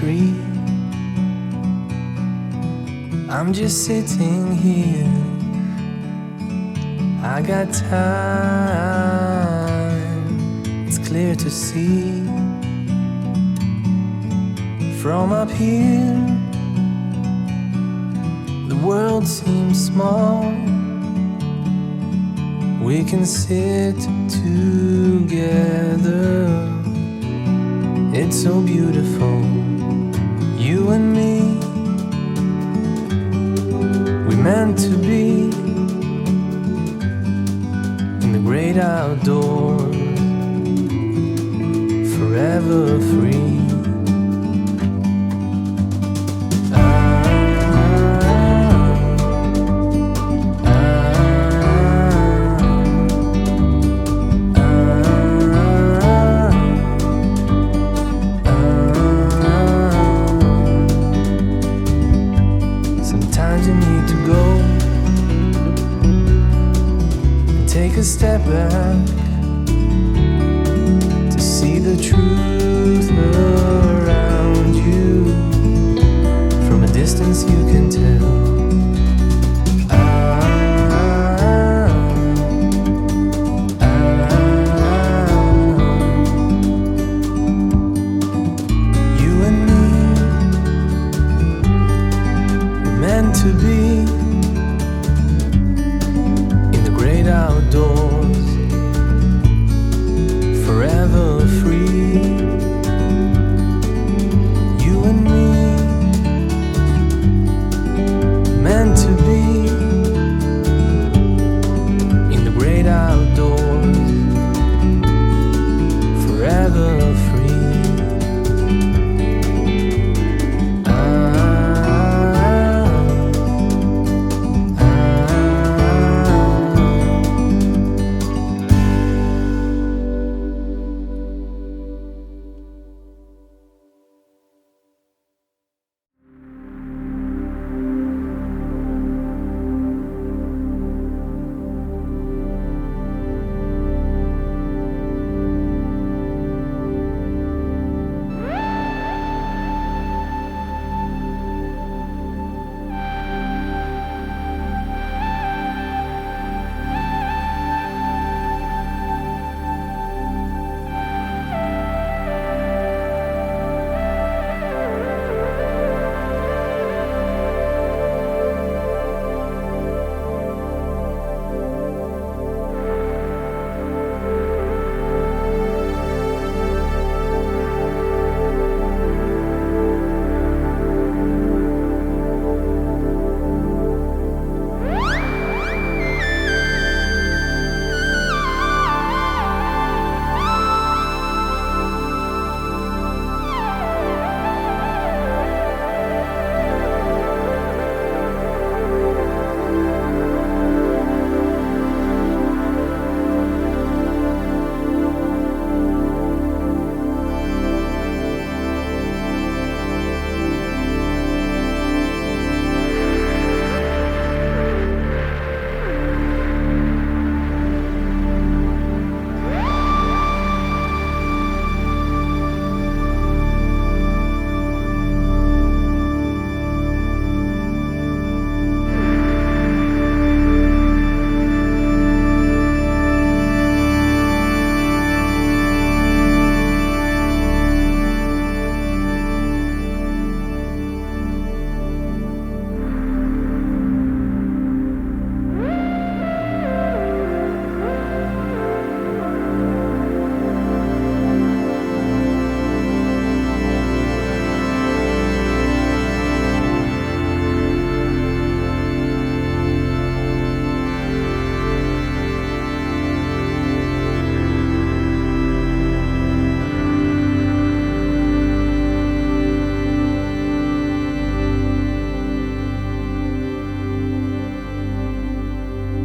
tree. I'm just sitting here, I got time, it's clear to see. From up here, the world seems small. We can sit together, it's so beautiful, you and me. We meant to be in the great outdoors, forever free. Sometimes you need to go and take a step back to see the truth around you. From a distance you can tell. You and me, we're meant to be